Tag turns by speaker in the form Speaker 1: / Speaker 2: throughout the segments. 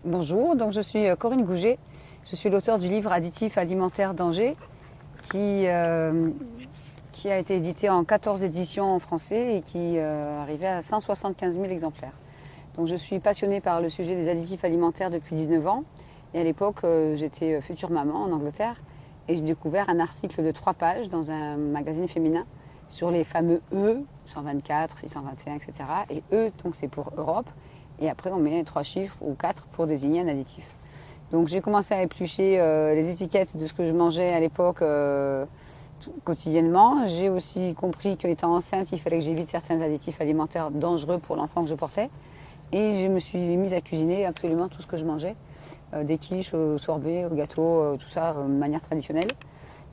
Speaker 1: Bonjour, donc je suis Corinne Gouget, je suis l'auteur du livre Additifs alimentaires danger qui a été édité en 14 éditions en français et qui arrivait à 175 000 exemplaires. Donc je suis passionnée par le sujet des additifs alimentaires depuis 19 ans et à l'époque j'étais future maman en Angleterre et j'ai découvert un article de 3 pages dans un magazine féminin sur les fameux E, 124, 621, etc. Et E, donc c'est pour Europe. Et après, on met 3 chiffres ou 4 pour désigner un additif. Donc j'ai commencé à éplucher les étiquettes de ce que je mangeais à l'époque quotidiennement. J'ai aussi compris qu'étant enceinte, il fallait que j'évite certains additifs alimentaires dangereux pour l'enfant que je portais. Et je me suis mise à cuisiner absolument tout ce que je mangeais. Des quiches, au sorbet, au gâteau, tout ça de manière traditionnelle.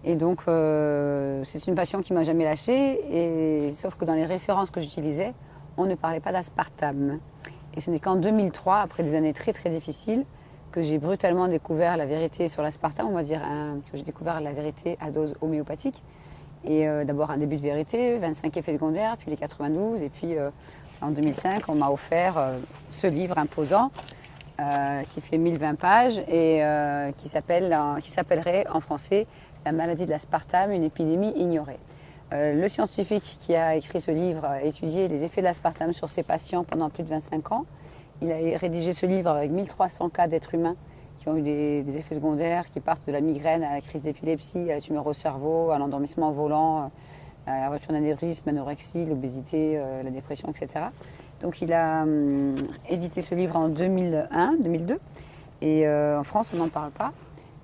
Speaker 1: Et donc c'est une passion qui ne m'a jamais lâchée. Sauf que dans les références que j'utilisais, on ne parlait pas d'aspartame. Et ce n'est qu'en 2003, après des années très très difficiles, que j'ai brutalement découvert la vérité sur l'aspartame, on va dire que j'ai découvert la vérité à dose homéopathique. Et d'abord un début de vérité, 25 effets secondaires, puis les 92, et puis en 2005, on m'a offert ce livre imposant qui fait 1020 pages et qui s'appellerait en français « La maladie de l'aspartame, une épidémie ignorée ». Le scientifique qui a écrit ce livre a étudié les effets de l'aspartame sur ses patients pendant plus de 25 ans. Il a rédigé ce livre avec 1300 cas d'êtres humains qui ont eu des effets secondaires qui partent de la migraine à la crise d'épilepsie, à la tumeur au cerveau, à l'endormissement volant, à la rupture d'anévrisme, l'anorexie, l'obésité, la dépression, etc. Donc il a édité ce livre en 2001-2002 et en France on n'en parle pas.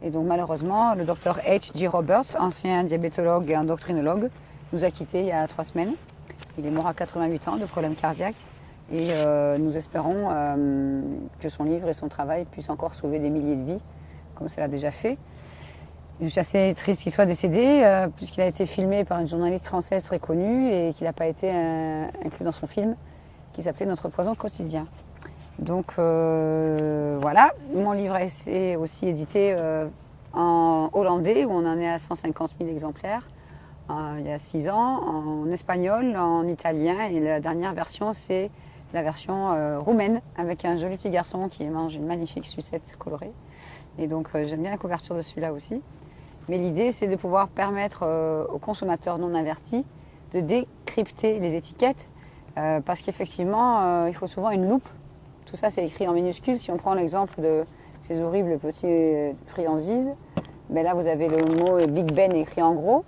Speaker 1: Et donc malheureusement, le docteur H.G. Roberts, ancien diabétologue et endocrinologue, nous a quittés il y a 3 semaines. Il est mort à 88 ans de problèmes cardiaques et nous espérons que son livre et son travail puissent encore sauver des milliers de vies, comme cela a déjà fait. Je suis assez triste qu'il soit décédé, puisqu'il a été filmé par une journaliste française très connue et qu'il n'a pas été inclus dans son film, qui s'appelait Notre poison quotidien. Donc voilà, mon livre est aussi édité en hollandais, où on en est à 150 000 exemplaires. Il y a 6 ans, en espagnol, en italien, et la dernière version, c'est la version roumaine, avec un joli petit garçon qui mange une magnifique sucette colorée. Et donc j'aime bien la couverture de celui-là aussi. Mais l'idée, c'est de pouvoir permettre aux consommateurs non avertis de décrypter les étiquettes, parce qu'effectivement, il faut souvent une loupe. Tout ça, c'est écrit en minuscules. Si on prend l'exemple de ces horribles petits friandises, ben là, vous avez le mot Big Ben écrit en gros.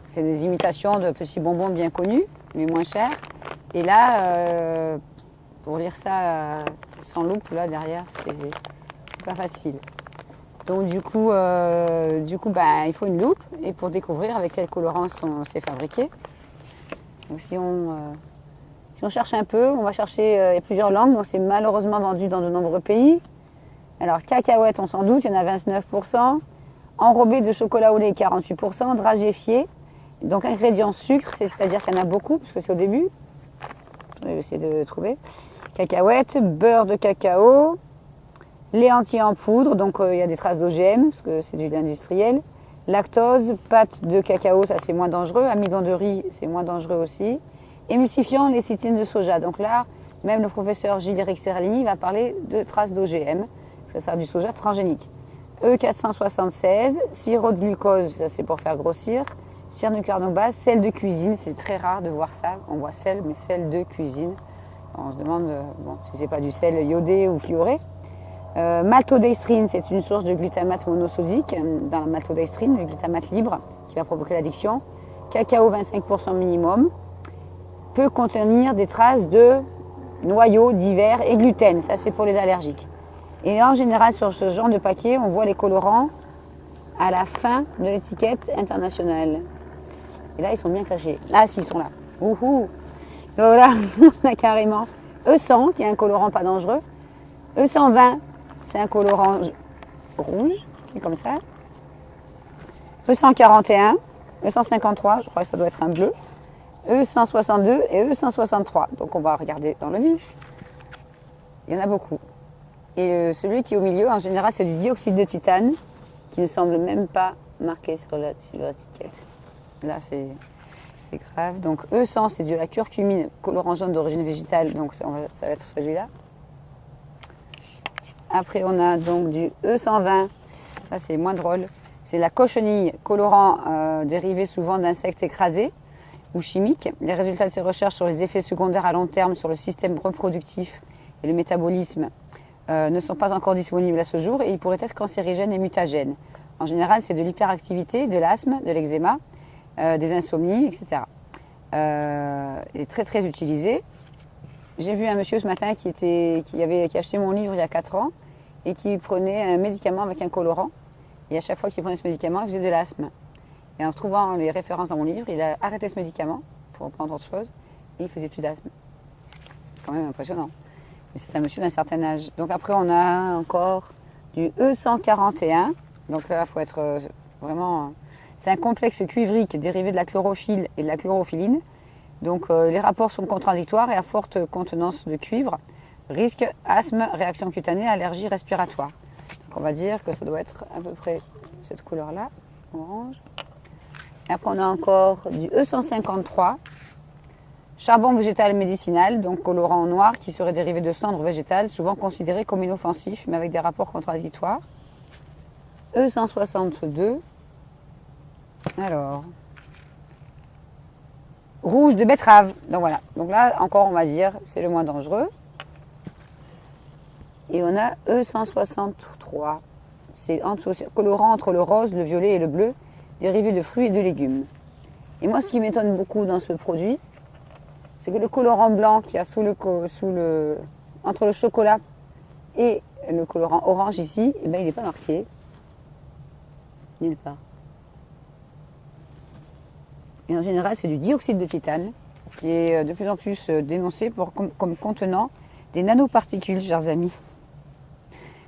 Speaker 1: C'est des imitations de petits bonbons bien connus, mais moins chers. Et là, pour lire ça sans loupe, là, derrière, c'est pas facile. Donc, du coup, ben, il faut une loupe et pour découvrir avec quel colorant c'est fabriqué. Donc, si on cherche un peu, on va chercher, il y a plusieurs langues, donc c'est malheureusement vendu dans de nombreux pays. Alors, cacahuètes, on s'en doute, il y en a 29%. Enrobé de chocolat au lait, 48%. Dragéfié. Donc, ingrédients sucre, c'est-à-dire qu'il y en a beaucoup, parce que c'est au début. Je vais essayer de trouver. Cacahuètes, beurre de cacao, lait entier en poudre, donc il y a des traces d'OGM, parce que c'est du lait industriel. Lactose, pâte de cacao, ça c'est moins dangereux. Amidon de riz, c'est moins dangereux aussi. Émulsifiant, lécithine de soja. Donc là, même le professeur Gilles-Éric Serlini va parler de traces d'OGM, parce que ça sera du soja transgénique. E476, sirop de glucose, ça c'est pour faire grossir. Cyanocarbone, sel de cuisine, c'est très rare de voir ça. On voit sel, mais sel de cuisine. On se demande si c'est pas du sel iodé ou fluoré. Maltodextrine, c'est une source de glutamate monosodique. Dans la maltodextrine, le glutamate libre qui va provoquer l'addiction. Cacao, 25% minimum. Peut contenir des traces de noyaux divers et gluten. Ça, c'est pour les allergiques. Et en général, sur ce genre de paquet, on voit les colorants à la fin de l'étiquette internationale. Et là, ils sont bien cachés. Ah, si, ils sont là. Ouhou. Voilà, on a carrément E100, qui est un colorant pas dangereux. E120, c'est un colorant rouge, qui est comme ça. E141, E153, je crois que ça doit être un bleu. E162 et E163. Donc on va regarder dans le livre. Il y en a beaucoup. Et celui qui est au milieu, en général, c'est du dioxyde de titane, qui ne semble même pas marqué sur l'étiquette. Là, c'est grave. Donc E100, c'est de la curcumine, colorant jaune d'origine végétale, donc ça va être celui-là. Après, on a donc du E120, là c'est moins drôle. C'est la cochenille, colorant dérivé souvent d'insectes écrasés ou chimiques. Les résultats de ces recherches sur les effets secondaires à long terme sur le système reproductif et le métabolisme ne sont pas encore disponibles à ce jour et ils pourraient être cancérigènes et mutagènes. En général, c'est de l'hyperactivité, de l'asthme, de l'eczéma, des insomnies, etc. Il est très très utilisé. J'ai vu un monsieur ce matin qui a acheté mon livre il y a 4 ans et qui prenait un médicament avec un colorant. Et à chaque fois qu'il prenait ce médicament, il faisait de l'asthme. Et en trouvant les références dans mon livre, il a arrêté ce médicament pour prendre autre chose et il faisait plus d'asthme. C'est quand même impressionnant. Mais c'est un monsieur d'un certain âge. Donc après, on a encore du E141. Donc là, il faut être vraiment... C'est un complexe cuivrique dérivé de la chlorophylle et de la chlorophyline. Donc les rapports sont contradictoires et à forte contenance de cuivre. Risque, asthme, réaction cutanée, allergie respiratoire. Donc on va dire que ça doit être à peu près cette couleur-là, orange. Et après on a encore du E153, charbon végétal médicinal, donc colorant noir qui serait dérivé de cendres végétales, souvent considéré comme inoffensif, mais avec des rapports contradictoires. E162, alors, rouge de betterave. Donc voilà, donc là encore on va dire c'est le moins dangereux. Et on a E163, c'est colorant entre le rose, le violet et le bleu, dérivé de fruits et de légumes. Et moi ce qui m'étonne beaucoup dans ce produit, c'est que le colorant blanc qu'il y a entre le chocolat et le colorant orange ici, eh ben, il n'est pas marqué. Nulle part. Et en général, c'est du dioxyde de titane qui est de plus en plus dénoncé comme contenant des nanoparticules, chers amis.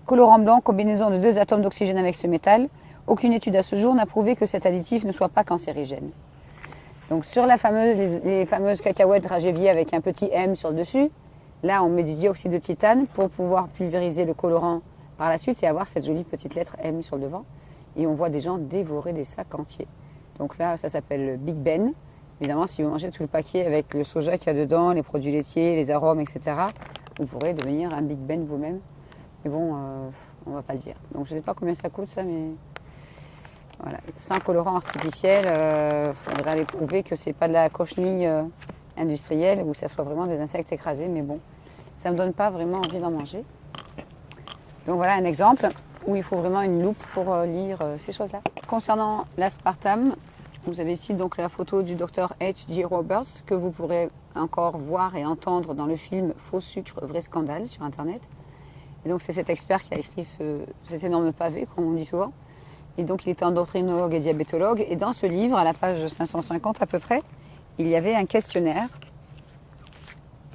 Speaker 1: Colorant blanc, combinaison de 2 atomes d'oxygène avec ce métal. Aucune étude à ce jour n'a prouvé que cet additif ne soit pas cancérigène. Donc sur les fameuses cacahuètes Dragévier avec un petit M sur le dessus, là on met du dioxyde de titane pour pouvoir pulvériser le colorant par la suite et avoir cette jolie petite lettre M sur le devant. Et on voit des gens dévorer des sacs entiers. Donc là, ça s'appelle le Big Ben. Évidemment, si vous mangez tout le paquet avec le soja qu'il y a dedans, les produits laitiers, les arômes, etc., vous pourrez devenir un Big Ben vous-même. Mais bon, on ne va pas le dire. Donc je ne sais pas combien ça coûte ça, mais voilà. Sans colorant artificiel, il faudrait aller prouver que ce n'est pas de la cochenille industrielle ou que ça soit vraiment des insectes écrasés. Mais bon, ça ne me donne pas vraiment envie d'en manger. Donc voilà un exemple où il faut vraiment une loupe pour lire ces choses-là. Concernant l'aspartame, vous avez ici donc la photo du docteur H.G. Roberts que vous pourrez encore voir et entendre dans le film Faux sucre, vrai scandale sur Internet. Et donc c'est cet expert qui a écrit cet énorme pavé, comme on dit souvent. Et donc il était endocrinologue et diabétologue. Et dans ce livre, à la page 550 à peu près, il y avait un questionnaire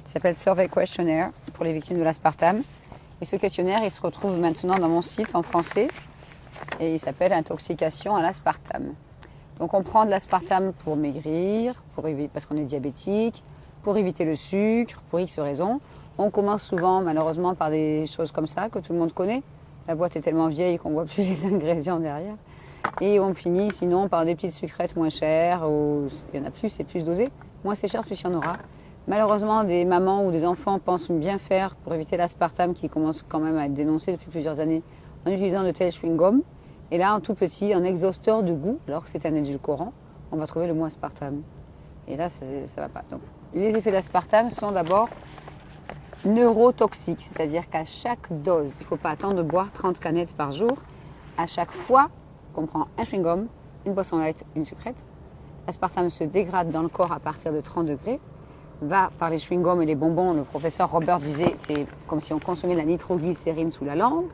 Speaker 1: qui s'appelle Survey Questionnaire pour les victimes de l'aspartame. Et ce questionnaire, il se retrouve maintenant dans mon site en français et il s'appelle Intoxication à l'aspartame. Donc on prend de l'aspartame pour maigrir, parce qu'on est diabétique, pour éviter le sucre, pour X raisons. On commence souvent malheureusement par des choses comme ça que tout le monde connaît. La boîte est tellement vieille qu'on ne voit plus les ingrédients derrière. Et on finit sinon par des petites sucrètes moins chères, où il y en a plus, c'est plus dosé. Moins c'est cher, plus il y en aura. Malheureusement, des mamans ou des enfants pensent bien faire pour éviter l'aspartame qui commence quand même à être dénoncé depuis plusieurs années en utilisant de tels chewing-gums. Et là, en tout petit, en exhausteur de goût, alors que c'est un édulcorant, on va trouver le mot aspartame. Et là, ça ne va pas. Donc, les effets de l'aspartame sont d'abord neurotoxiques, c'est-à-dire qu'à chaque dose, il ne faut pas attendre de boire 30 canettes par jour. À chaque fois qu'on prend un chewing-gum, une boisson light, une sucrète, l'aspartame se dégrade dans le corps à partir de 30 degrés, va par les chewing-gums et les bonbons. Le professeur Robert disait c'est comme si on consommait de la nitroglycérine sous la langue.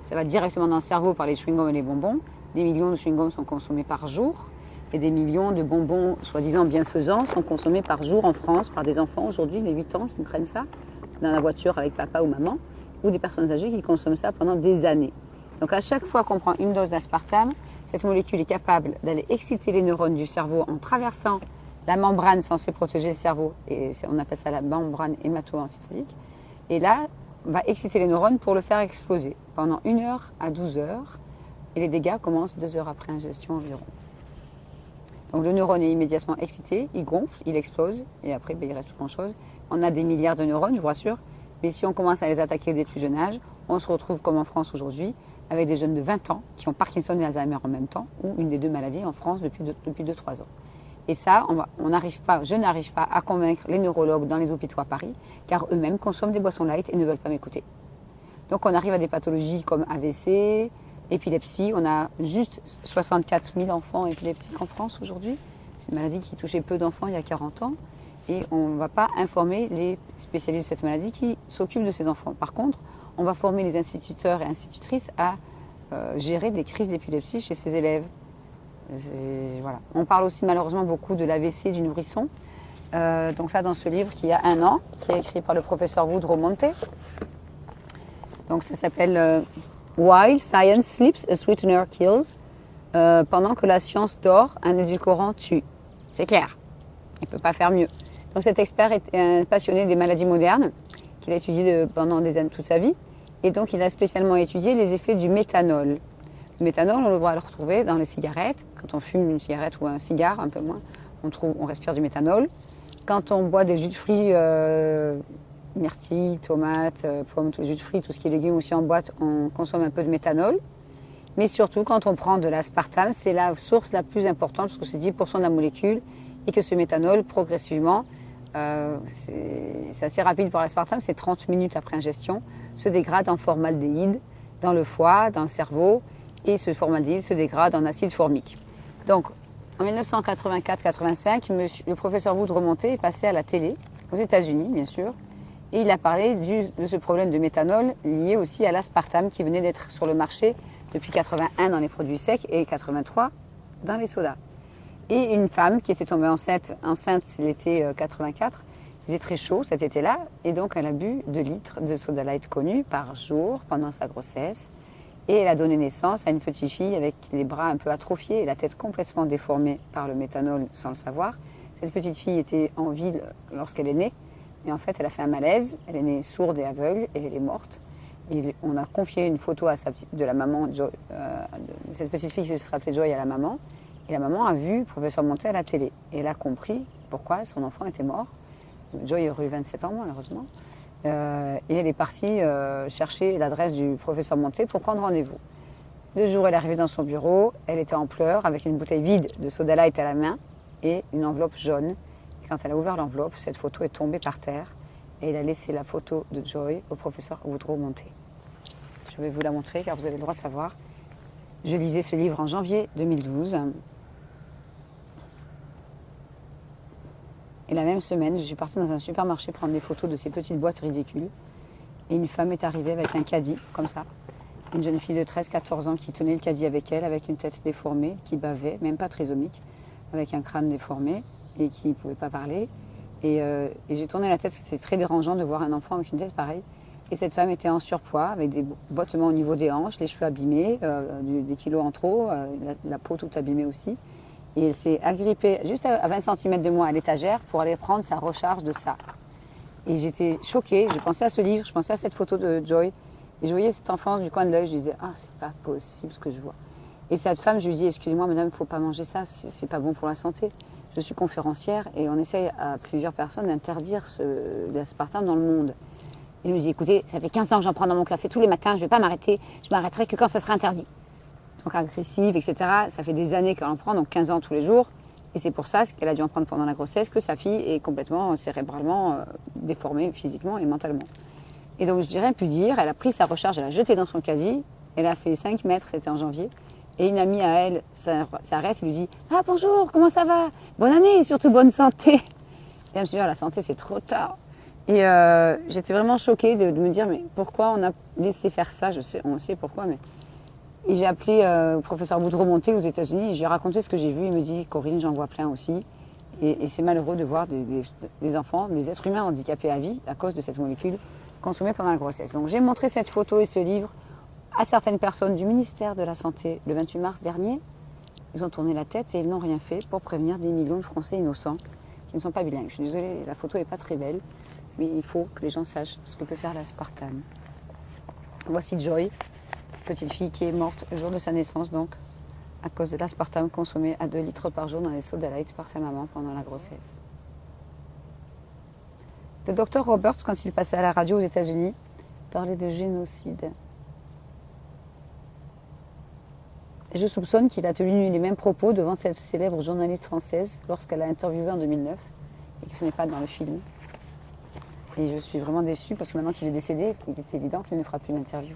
Speaker 1: Ça va directement dans le cerveau par les chewing-gums et les bonbons. Des millions de chewing-gums sont consommés par jour et des millions de bonbons soi-disant bienfaisants sont consommés par jour en France par des enfants aujourd'hui, les 8 ans qui prennent ça dans la voiture avec papa ou maman ou des personnes âgées qui consomment ça pendant des années. Donc à chaque fois qu'on prend une dose d'aspartame, cette molécule est capable d'aller exciter les neurones du cerveau en traversant la membrane censée protéger le cerveau, et on appelle ça la membrane hémato-encéphalique. Et là, va exciter les neurones pour le faire exploser pendant 1 heure à 12 heures. Et les dégâts commencent 2 heures après ingestion environ. Donc le neurone est immédiatement excité, il gonfle, il explose, et après il reste plus grand chose. On a des milliards de neurones, je vous rassure, mais si on commence à les attaquer dès le plus jeune âge, on se retrouve comme en France aujourd'hui, avec des jeunes de 20 ans qui ont Parkinson et Alzheimer en même temps, ou une des deux maladies en France depuis 2-3 ans. Et ça, je n'arrive pas à convaincre les neurologues dans les hôpitaux à Paris, car eux-mêmes consomment des boissons light et ne veulent pas m'écouter. Donc on arrive à des pathologies comme AVC, épilepsie. On a juste 64 000 enfants épileptiques en France aujourd'hui. C'est une maladie qui touchait peu d'enfants il y a 40 ans. Et on ne va pas informer les spécialistes de cette maladie qui s'occupent de ces enfants. Par contre, on va former les instituteurs et institutrices à gérer des crises d'épilepsie chez ces élèves. Voilà. On parle aussi malheureusement beaucoup de l'AVC du nourrisson. Donc là, dans ce livre qui a 1 an, qui est écrit par le professeur Woodrow Monté. Donc ça s'appelle While Science Sleeps, a Sweetener Kills. Pendant que la science dort, un édulcorant tue. C'est clair. Il ne peut pas faire mieux. Donc cet expert est un passionné des maladies modernes, qu'il a étudié pendant des années, toute sa vie. Et donc il a spécialement étudié les effets du méthanol. Le méthanol, on le voit le retrouver dans les cigarettes. Quand on fume une cigarette ou un cigare, un peu moins, on respire du méthanol. Quand on boit des jus de fruits, myrtilles, tomates, pommes, tous les jus de fruits, tout ce qui est légumes aussi en boîte, on consomme un peu de méthanol. Mais surtout, quand on prend de l'aspartame, c'est la source la plus importante, parce que c'est 10% de la molécule, et que ce méthanol, progressivement, c'est assez rapide pour l'aspartame, c'est 30 minutes après ingestion, se dégrade en formaldéhyde dans le foie, dans le cerveau, et ce formaldéhyde se dégrade en acide formique. Donc, en 1984-85, le professeur Woodrow Monté est passé à la télé, aux États-Unis, bien sûr, et il a parlé de ce problème de méthanol lié aussi à l'aspartame qui venait d'être sur le marché depuis 81 dans les produits secs et 83 dans les sodas. Et une femme qui était tombée enceinte l'été 84, il faisait très chaud cet été-là, et donc elle a bu 2 litres de soda light connu par jour pendant sa grossesse. Et elle a donné naissance à une petite fille avec les bras un peu atrophiés et la tête complètement déformée par le méthanol sans le savoir. Cette petite fille était en vie lorsqu'elle est née, mais en fait elle a fait un malaise, elle est née sourde et aveugle et elle est morte. Et on a confié une photo de la maman, de cette petite fille qui se rappelait Joy à la maman. Et la maman a vu le professeur Monté à la télé. Et elle a compris pourquoi son enfant était mort. Joy aurait eu 27 ans malheureusement. Et elle est partie chercher l'adresse du professeur Monté pour prendre rendez-vous. Le jour où elle est arrivée dans son bureau, elle était en pleurs avec une bouteille vide de soda light à la main et une enveloppe jaune. Et quand elle a ouvert l'enveloppe, cette photo est tombée par terre et elle a laissé la photo de Joy au professeur Woodrow Monté. Je vais vous la montrer car vous avez le droit de savoir. Je lisais ce livre en janvier 2012. Et la même semaine, je suis partie dans un supermarché prendre des photos de ces petites boîtes ridicules. Et une femme est arrivée avec un caddie, comme ça. Une jeune fille de 13-14 ans qui tenait le caddie avec elle, avec une tête déformée, qui bavait, même pas trisomique, avec un crâne déformé et qui ne pouvait pas parler. Et j'ai tourné la tête, c'était très dérangeant de voir un enfant avec une tête pareille. Et cette femme était en surpoids, avec des bottements au niveau des hanches, les cheveux abîmés, des kilos en trop, la peau toute abîmée aussi. Et elle s'est agrippée juste à 20 cm de moi à l'étagère pour aller prendre sa recharge de ça. Et j'étais choquée, je pensais à ce livre, je pensais à cette photo de Joy. Et je voyais cet enfant du coin de l'œil, je disais, ah, c'est pas possible ce que je vois. Et cette femme, je lui dis, excusez-moi madame, il ne faut pas manger ça, c'est pas bon pour la santé. Je suis conférencière et on essaye à plusieurs personnes d'interdire l'aspartame dans le monde. Il nous dit, écoutez, ça fait 15 ans que j'en prends dans mon café tous les matins, je ne vais pas m'arrêter, je m'arrêterai que quand ça sera interdit. Donc agressive, etc. Ça fait des années qu'elle en prend, donc 15 ans tous les jours. Et c'est pour ça qu'elle a dû en prendre pendant la grossesse, que sa fille est complètement cérébralement déformée physiquement et mentalement. Et donc je n'ai rien pu dire, elle a pris sa recharge, elle a jeté dans son caddie, elle a fait 5 mètres, c'était en janvier. Et une amie à elle s'arrête et lui dit « Ah bonjour, comment ça va? Bonne année et surtout bonne santé !» Et elle me dit « Ah la santé c'est trop tard !» Et j'étais vraiment choquée de me dire « Mais pourquoi on a laissé faire ça ?» On sait pourquoi, mais... Et j'ai appelé le professeur Woodrow Monté aux États-Unis et j'ai raconté ce que j'ai vu. Il me dit, Corinne, j'en vois plein aussi. Et c'est malheureux de voir des enfants, des êtres humains handicapés à vie à cause de cette molécule consommée pendant la grossesse. Donc j'ai montré cette photo et ce livre à certaines personnes du ministère de la Santé le 28 mars dernier. Ils ont tourné la tête et ils n'ont rien fait pour prévenir des millions de Français innocents qui ne sont pas bilingues. Je suis désolée, la photo n'est pas très belle. mais il faut que les gens sachent ce que peut faire l'aspartame. Voici Joy, petite fille qui est morte le jour de sa naissance, donc, à cause de l'aspartame consommé à 2 litres par jour dans les soda light par sa maman pendant la grossesse. Le docteur Roberts, quand il passait à la radio aux États-Unis, parlait de génocide. Et je soupçonne qu'il a tenu les mêmes propos devant cette célèbre journaliste française lorsqu'elle l'a interviewé en 2009, et que ce n'est pas dans le film. Et je suis vraiment déçue parce que maintenant qu'il est décédé, il est évident qu'il ne fera plus d'interview.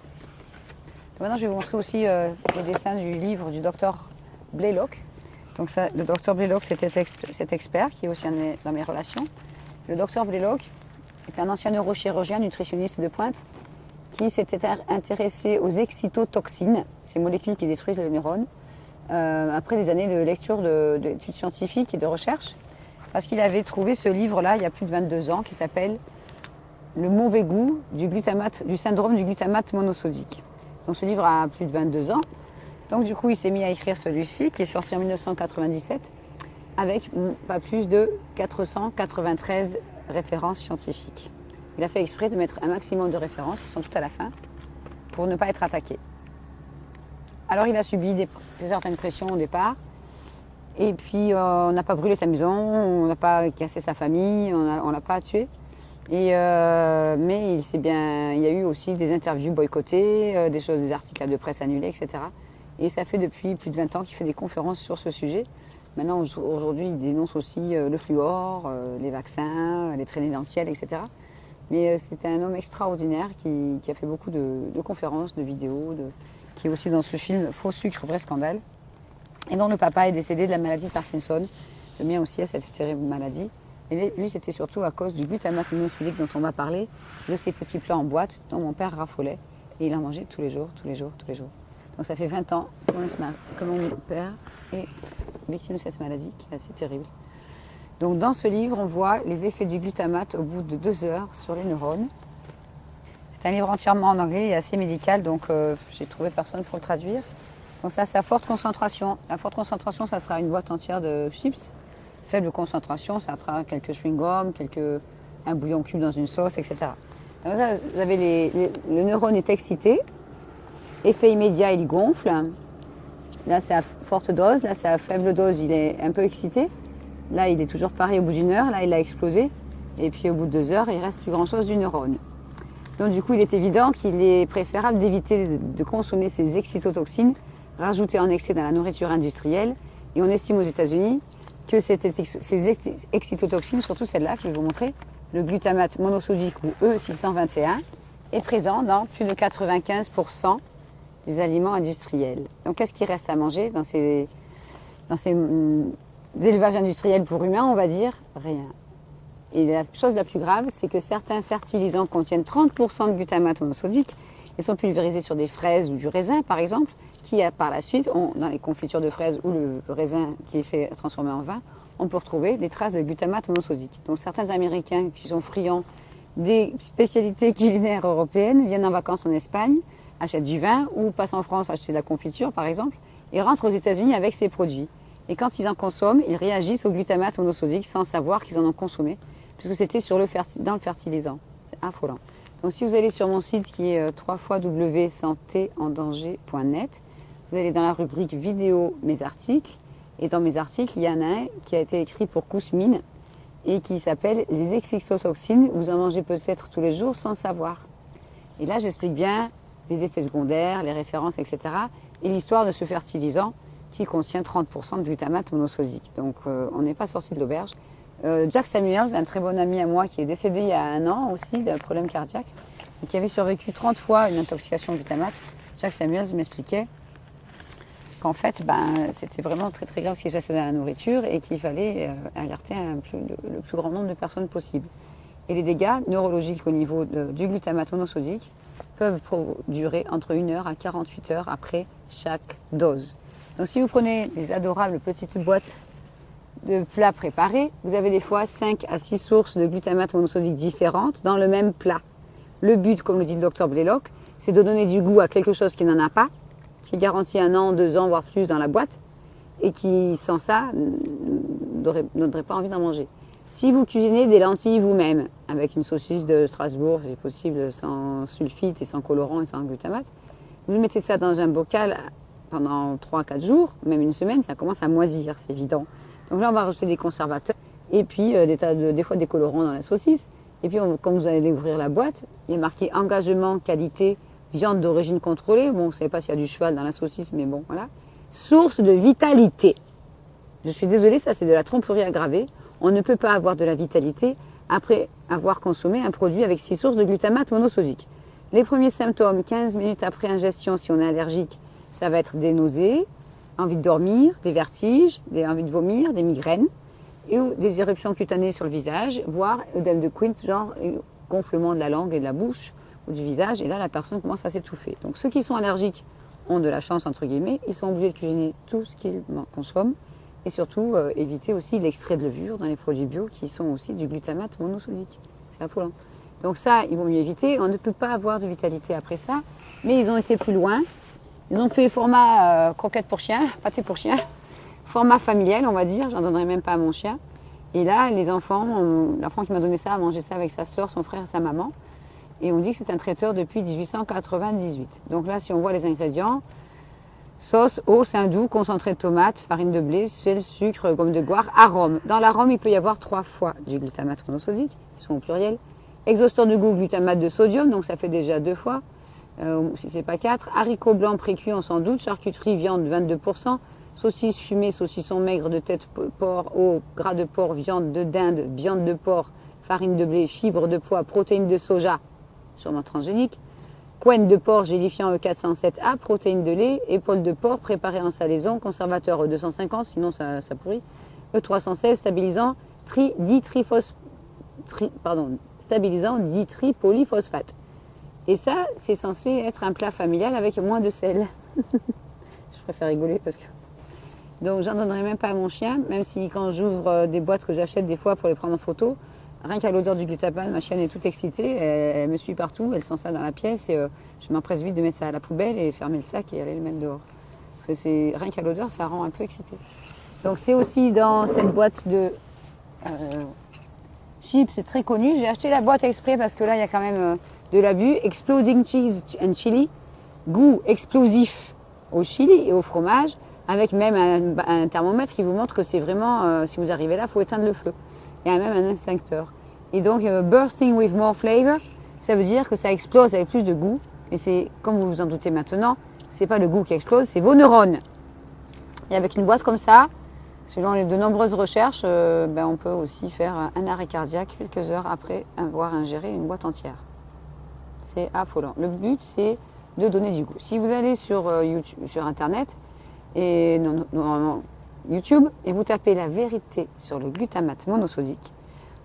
Speaker 1: Maintenant, je vais vous montrer aussi les dessins du livre du docteur Blaylock. Donc ça, le docteur Blaylock, c'était cet expert qui est aussi dans mes relations. Le docteur Blaylock était un ancien neurochirurgien, nutritionniste de pointe, qui s'était intéressé aux excitotoxines, ces molécules qui détruisent les neurones, après des années de lecture d'études scientifiques et de recherche, parce qu'il avait trouvé ce livre-là il y a plus de 22 ans qui s'appelle « Le mauvais goût du syndrome du glutamate monosodique ». Donc ce livre a plus de 22 ans. Donc du coup, il s'est mis à écrire celui-ci, qui est sorti en 1997, avec pas plus de 493 références scientifiques. Il a fait exprès de mettre un maximum de références, qui sont toutes à la fin, pour ne pas être attaqué. Alors il a subi certaines pressions au départ, et puis on n'a pas brûlé sa maison, on n'a pas cassé sa famille, on ne l'a pas tué. Mais il y a eu aussi des interviews boycottées, des articles de presse annulés, etc. Et ça fait depuis plus de 20 ans qu'il fait des conférences sur ce sujet. Maintenant, aujourd'hui, il dénonce aussi le fluor, les vaccins, les traînées dentielles, etc. Mais c'était un homme extraordinaire qui a fait beaucoup de conférences, de vidéos, qui est aussi dans ce film Faux sucre, vrai scandale, et dont le papa est décédé de la maladie de Parkinson. Le mien aussi a cette terrible maladie. Et lui, c'était surtout à cause du glutamate monosodique dont on va parler, de ces petits plats en boîte dont mon père raffolait. Et il en mangeait tous les jours, tous les jours, tous les jours. Donc ça fait 20 ans que mon père est victime de cette maladie qui est assez terrible. Donc dans ce livre, on voit les effets du glutamate au bout de 2 heures sur les neurones. C'est un livre entièrement en anglais et assez médical, donc j'ai trouvé personne pour le traduire. Donc ça, c'est à forte concentration. La forte concentration, ça sera une boîte entière de chips. Faible concentration, ça sera quelques chewing-gums, un bouillon cube dans une sauce, etc. Donc là, vous avez le neurone est excité, effet immédiat, il gonfle. Là, c'est à forte dose, là, c'est à faible dose, il est un peu excité. Là, il est toujours pareil au bout d'1 heure, là, il a explosé. Et puis au bout de 2 heures, il reste plus grand-chose du neurone. Donc du coup, il est évident qu'il est préférable d'éviter de consommer ces excitotoxines rajoutées en excès dans la nourriture industrielle. Et on estime aux États-Unis que ces excitotoxines, surtout celle-là que je vais vous montrer, le glutamate monosodique ou E621, est présent dans plus de 95% des aliments industriels. Donc qu'est-ce qui reste à manger dans ces élevages industriels pour humains, on va dire rien. Et la chose la plus grave, c'est que certains fertilisants contiennent 30% de glutamate monosodique et sont pulvérisés sur des fraises ou du raisin, par exemple, qui par la suite, dans les confitures de fraises ou le raisin qui est fait transformer en vin, on peut retrouver des traces de glutamate monosodique. Donc certains Américains qui sont friands des spécialités culinaires européennes viennent en vacances en Espagne, achètent du vin ou passent en France acheter de la confiture, par exemple, et rentrent aux États-Unis avec ces produits. Et quand ils en consomment, ils réagissent au glutamate monosodique sans savoir qu'ils en ont consommé, puisque c'était dans le fertilisant. C'est affolant. Donc si vous allez sur mon site qui est www.santéendanger.net, vous allez dans la rubrique vidéo mes articles, et dans mes articles, il y en a un qui a été écrit pour Kousmine et qui s'appelle « Les excitotoxines, vous en mangez peut-être tous les jours sans savoir ». Et là, j'explique bien les effets secondaires, les références, etc. et l'histoire de ce fertilisant qui contient 30% de glutamate monosodique. Donc on n'est pas sorti de l'auberge. Jack Samuels, un très bon ami à moi qui est décédé il y a 1 an aussi d'un problème cardiaque, et qui avait survécu 30 fois une intoxication au glutamate, Jack Samuels m'expliquait qu'en fait, c'était vraiment très très grave ce qui se passait dans la nourriture et qu'il fallait alerter le plus grand nombre de personnes possible. Et les dégâts neurologiques au niveau du glutamate monosodique peuvent durer entre 1 heure à 48 heures après chaque dose. Donc si vous prenez des adorables petites boîtes de plats préparés, vous avez des fois 5 à 6 sources de glutamate monosodique différentes dans le même plat. Le but, comme le dit le docteur Blaylock, c'est de donner du goût à quelque chose qui n'en a pas, qui garantit 1 an, 2 ans, voire plus dans la boîte, et qui, sans ça, n'aurait pas envie d'en manger. Si vous cuisinez des lentilles vous-même, avec une saucisse de Strasbourg, si possible, sans sulfite et sans colorant et sans glutamate, vous mettez ça dans un bocal pendant 3-4 jours, même une semaine, ça commence à moisir, c'est évident. Donc là, on va rajouter des conservateurs et puis des fois des colorants dans la saucisse. Et puis, quand vous allez ouvrir la boîte, il y a marqué engagement, qualité, viande d'origine contrôlée. Bon, vous ne savez pas s'il y a du cheval dans la saucisse, mais bon, voilà. Source de vitalité. Je suis désolée, ça c'est de la tromperie aggravée. On ne peut pas avoir de la vitalité après avoir consommé un produit avec 6 sources de glutamate monosodique. Les premiers symptômes, 15 minutes après ingestion, si on est allergique, ça va être des nausées, envie de dormir, des vertiges, des envies de vomir, des migraines, et des éruptions cutanées sur le visage, voire œdème de Quint, genre gonflement de la langue et de la bouche ou du visage, et là la personne commence à s'étouffer. Donc ceux qui sont allergiques ont de la chance, entre guillemets, ils sont obligés de cuisiner tout ce qu'ils consomment, et surtout éviter aussi l'extrait de levure dans les produits bio qui sont aussi du glutamate monosodique. C'est affolant. Donc ça, il vaut mieux éviter. On ne peut pas avoir de vitalité après ça, mais ils ont été plus loin. Ils ont fait format croquette pour chien, pâté pour chien, format familial, on va dire. J'en donnerai même pas à mon chien. Et là, les enfants, l'enfant qui m'a donné ça a mangé ça avec sa soeur, son frère et sa maman. Et on dit que c'est un traiteur depuis 1898. Donc là, si on voit les ingrédients, sauce, eau, saindoux, concentré de tomate, farine de blé, sel, sucre, gomme de goire, arôme. Dans l'arôme, il peut y avoir 3 fois du glutamate monosodique, ils sont au pluriel. Exhausteur de goût, glutamate de sodium, donc ça fait déjà 2 fois, si c'est pas 4. Haricots blancs précuits, on s'en doute. Charcuterie, viande, 22%. Saucisses fumées, saucisson maigre de tête porc, eau, gras de porc, viande de dinde, viande de porc, farine de blé, fibres de pois, protéines de soja, sûrement transgéniques. Couenne de porc gélifiant E407A, protéines de lait, épaule de porc préparée en salaison, conservateur E250, sinon ça pourrit. E316, stabilisant ditripolyphosphate. Et ça, c'est censé être un plat familial avec moins de sel. Je préfère rigoler parce que... Donc j'en donnerai même pas à mon chien, même si quand j'ouvre des boîtes que j'achète des fois pour les prendre en photo, rien qu'à l'odeur du glutamate, ma chienne est toute excitée, elle me suit partout, elle sent ça dans la pièce et je m'empresse vite de mettre ça à la poubelle et fermer le sac et aller le mettre dehors. Parce que rien qu'à l'odeur, ça rend un peu excitée. Donc c'est aussi dans cette boîte de chips, c'est très connu. J'ai acheté la boîte exprès parce que là, il y a quand même de l'abus. Exploding Cheese and Chili, goût explosif au chili et au fromage, avec même un thermomètre qui vous montre que c'est vraiment, si vous arrivez là, il faut éteindre le feu. Il y a même un instincteur. Et donc, bursting with more flavor, ça veut dire que ça explose avec plus de goût. Et c'est, comme vous vous en doutez maintenant, c'est pas le goût qui explose, c'est vos neurones. Et avec une boîte comme ça, selon de nombreuses recherches, on peut aussi faire un arrêt cardiaque quelques heures après avoir ingéré une boîte entière. C'est affolant. Le but, c'est de donner du goût. Si vous allez sur Internet, et YouTube, et vous tapez la vérité sur le glutamate monosodique,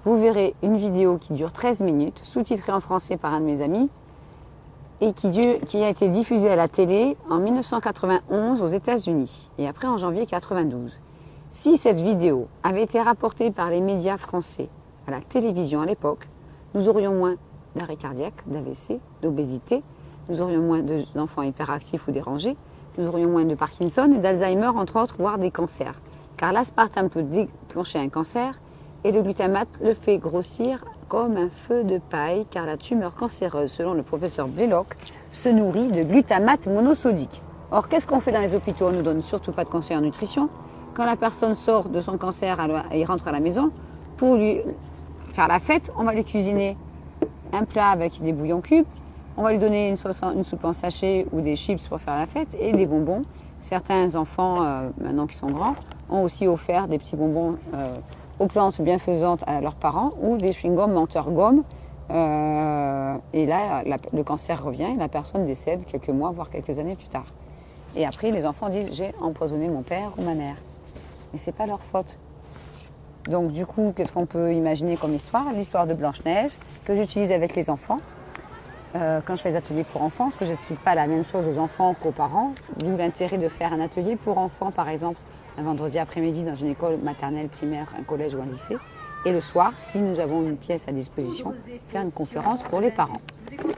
Speaker 1: vous verrez une vidéo qui dure 13 minutes, sous-titrée en français par un de mes amis, et qui a été diffusée à la télé en 1991 aux États-Unis, et après en janvier 1992. Si cette vidéo avait été rapportée par les médias français à la télévision à l'époque, nous aurions moins d'arrêt cardiaque, d'AVC, d'obésité, nous aurions moins d'enfants hyperactifs ou dérangés, nous aurions moins de Parkinson et d'Alzheimer, entre autres, voire des cancers. Car l'aspartame peut déclencher un cancer et le glutamate le fait grossir comme un feu de paille, car la tumeur cancéreuse, selon le professeur Blaylock, se nourrit de glutamate monosodique. Or, qu'est-ce qu'on fait dans les hôpitaux? On ne nous donne surtout pas de conseils en nutrition. Quand la personne sort de son cancer et rentre à la maison, pour lui faire la fête, on va lui cuisiner un plat avec des bouillons cubes, on va lui donner une soupe en sachet ou des chips pour faire la fête et des bonbons. Certains enfants, maintenant qui sont grands, ont aussi offert des petits bonbons aux plantes bienfaisantes à leurs parents ou des chewing-gums menteur-gomme. Et là, le cancer revient et la personne décède quelques mois, voire quelques années plus tard. Et après, les enfants disent « j'ai empoisonné mon père ou ma mère ». Mais ce n'est pas leur faute. Donc du coup, qu'est-ce qu'on peut imaginer comme histoire? L'histoire de Blanche-Neige, que j'utilise avec les enfants. Quand je fais des ateliers pour enfants, parce que je n'explique pas la même chose aux enfants qu'aux parents, d'où l'intérêt de faire un atelier pour enfants, par exemple, un vendredi après-midi dans une école maternelle, primaire, un collège ou un lycée, et le soir, si nous avons une pièce à disposition, faire une conférence pour les parents.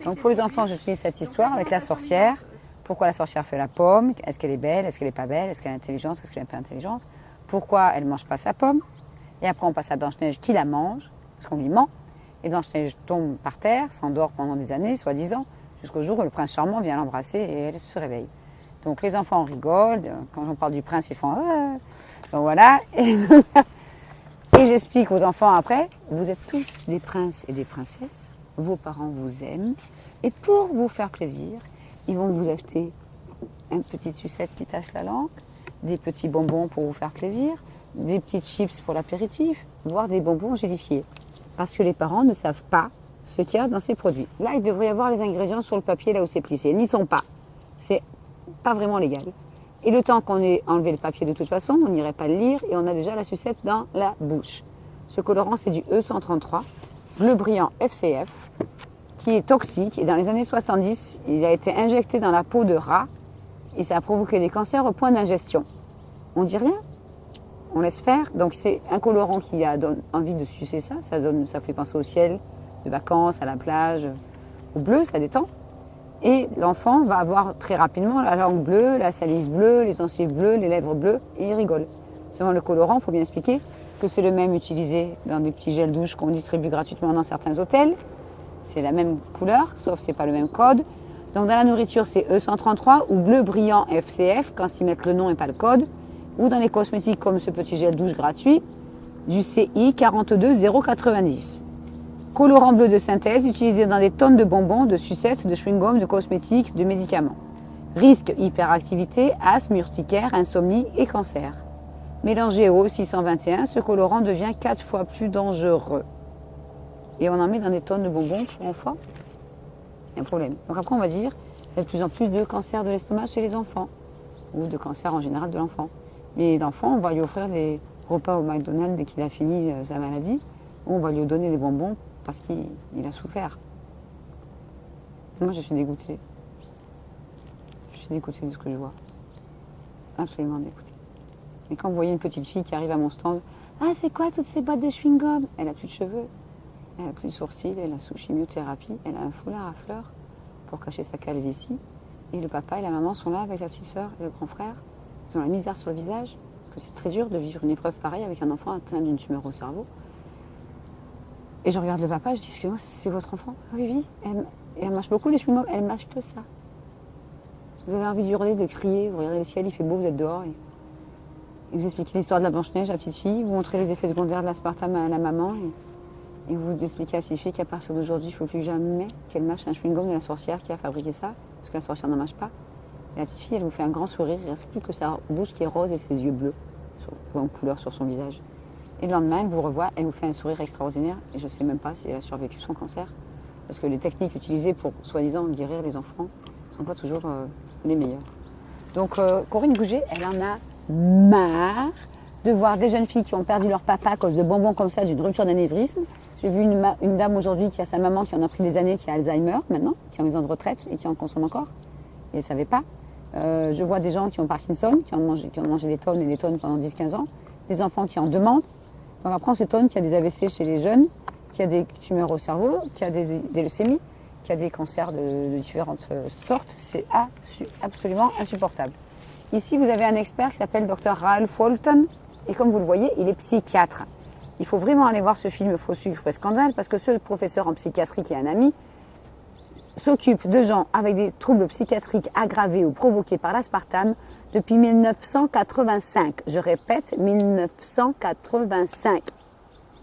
Speaker 1: Donc pour les enfants, j'utilise cette histoire avec la sorcière. Pourquoi la sorcière fait la pomme? Est-ce qu'elle est belle? Est-ce qu'elle n'est pas belle? Est-ce qu'elle est intelligente? Est-ce qu'elle n'est pas intelligente? Pourquoi elle ne mange pas sa pomme? Et après, on passe à Blanche-Neige qui la mange, parce qu'on lui ment. Et Blanche-Neige tombe par terre, s'endort pendant des années, soi-disant, jusqu'au jour où le prince charmant vient l'embrasser et elle se réveille. Donc les enfants rigolent, quand on parle du prince, ils font ah. Donc voilà. Et j'explique aux enfants après, vous êtes tous des princes et des princesses, vos parents vous aiment, et pour vous faire plaisir, ils vont vous acheter une petite sucette qui tache la langue, des petits bonbons pour vous faire plaisir, des petites chips pour l'apéritif, voire des bonbons gélifiés. Parce que les parents ne savent pas ce qu'il y a dans ces produits. Là, il devrait y avoir les ingrédients sur le papier, là où c'est plissé. Ils n'y sont pas. C'est pas vraiment légal. Et le temps qu'on ait enlevé le papier de toute façon, on n'irait pas le lire et on a déjà la sucette dans la bouche. Ce colorant, c'est du E133, bleu brillant FCF, qui est toxique. Et dans les années 70, il a été injecté dans la peau de rats et ça a provoqué des cancers au point d'ingestion. On dit rien, on laisse faire. Donc c'est un colorant qui a envie de sucer ça. Ça fait penser au ciel, de vacances, à la plage, au bleu, ça détend. Et l'enfant va avoir très rapidement la langue bleue, la salive bleue, les gencives bleues, les lèvres bleues, et il rigole. Seulement le colorant, il faut bien expliquer que c'est le même utilisé dans des petits gels douche qu'on distribue gratuitement dans certains hôtels. C'est la même couleur, sauf que ce n'est pas le même code. Donc dans la nourriture, c'est E133 ou bleu brillant FCF, quand ils mettent le nom et pas le code. Ou dans les cosmétiques, comme ce petit gel douche gratuit, du CI 42090. Colorant bleu de synthèse utilisé dans des tonnes de bonbons, de sucettes, de chewing-gum, de cosmétiques, de médicaments. Risque hyperactivité, asthme, urticaire, insomnie et cancer. Mélangé au 621, ce colorant devient 4 fois plus dangereux. Et on en met dans des tonnes de bonbons pour enfants. Il y a un problème. Donc après, on va dire qu'il y a de plus en plus de cancer de l'estomac chez les enfants. Ou de cancer en général de l'enfant. Mais l'enfant, on va lui offrir des repas au McDonald's dès qu'il a fini sa maladie. Ou on va lui donner des bonbons parce qu'il a souffert. Moi, je suis dégoûtée. Je suis dégoûtée de ce que je vois. Absolument dégoûtée. Et quand vous voyez une petite fille qui arrive à mon stand, « Ah, c'est quoi toutes ces boîtes de chewing-gum » Elle a plus de cheveux, elle a plus de sourcils, elle a sous chimiothérapie, elle a un foulard à fleurs pour cacher sa calvitie. Et le papa et la maman sont là avec la petite sœur et le grand frère. Ils ont la misère sur le visage, parce que c'est très dur de vivre une épreuve pareille avec un enfant atteint d'une tumeur au cerveau. Et je regarde le papa, je dis, excusez-moi, c'est votre enfant? Ah oui, oui. Elle mâche beaucoup les chewing-gums, elle mâche que ça. Vous avez envie d'hurler, de crier, vous regardez le ciel, il fait beau, vous êtes dehors. Et vous expliquez l'histoire de la Blanche-Neige à la petite fille, vous montrez les effets secondaires de l'aspartame à la maman. Et vous expliquez à la petite fille qu'à partir d'aujourd'hui, il ne faut plus jamais qu'elle mâche un chewing-gum de la sorcière qui a fabriqué ça, parce que la sorcière n'en mâche pas. Et la petite fille, elle vous fait un grand sourire, il ne reste plus que sa bouche qui est rose et ses yeux bleus, en couleur sur son visage. Et le lendemain, elle vous revoit, elle vous fait un sourire extraordinaire. Et je ne sais même pas si elle a survécu son cancer. Parce que les techniques utilisées pour, soi-disant, guérir les enfants ne sont pas toujours les meilleures. Donc, Corinne Gouget, elle en a marre de voir des jeunes filles qui ont perdu leur papa à cause de bonbons comme ça, d'une rupture d'anévrisme. J'ai vu une dame aujourd'hui qui a sa maman qui en a pris des années, qui a Alzheimer maintenant, qui est en maison de retraite et qui en consomme encore. Et elle ne savait pas. Je vois des gens qui ont Parkinson, qui ont mangé des tonnes et des tonnes pendant 10-15 ans. Des enfants qui en demandent. Donc après, on s'étonne qu'il y a des AVC chez les jeunes, qu'il y a des tumeurs au cerveau, qu'il y a des leucémies, qu'il y a des cancers de différentes sortes. C'est absolument insupportable. Ici, vous avez un expert qui s'appelle Dr Ralph Walton. Et comme vous le voyez, il est psychiatre. Il faut vraiment aller voir ce film Faux sucre, faux scandale, parce que ce professeur en psychiatrie qui est un ami s'occupe de gens avec des troubles psychiatriques aggravés ou provoqués par l'aspartame depuis 1985. Je répète, 1985.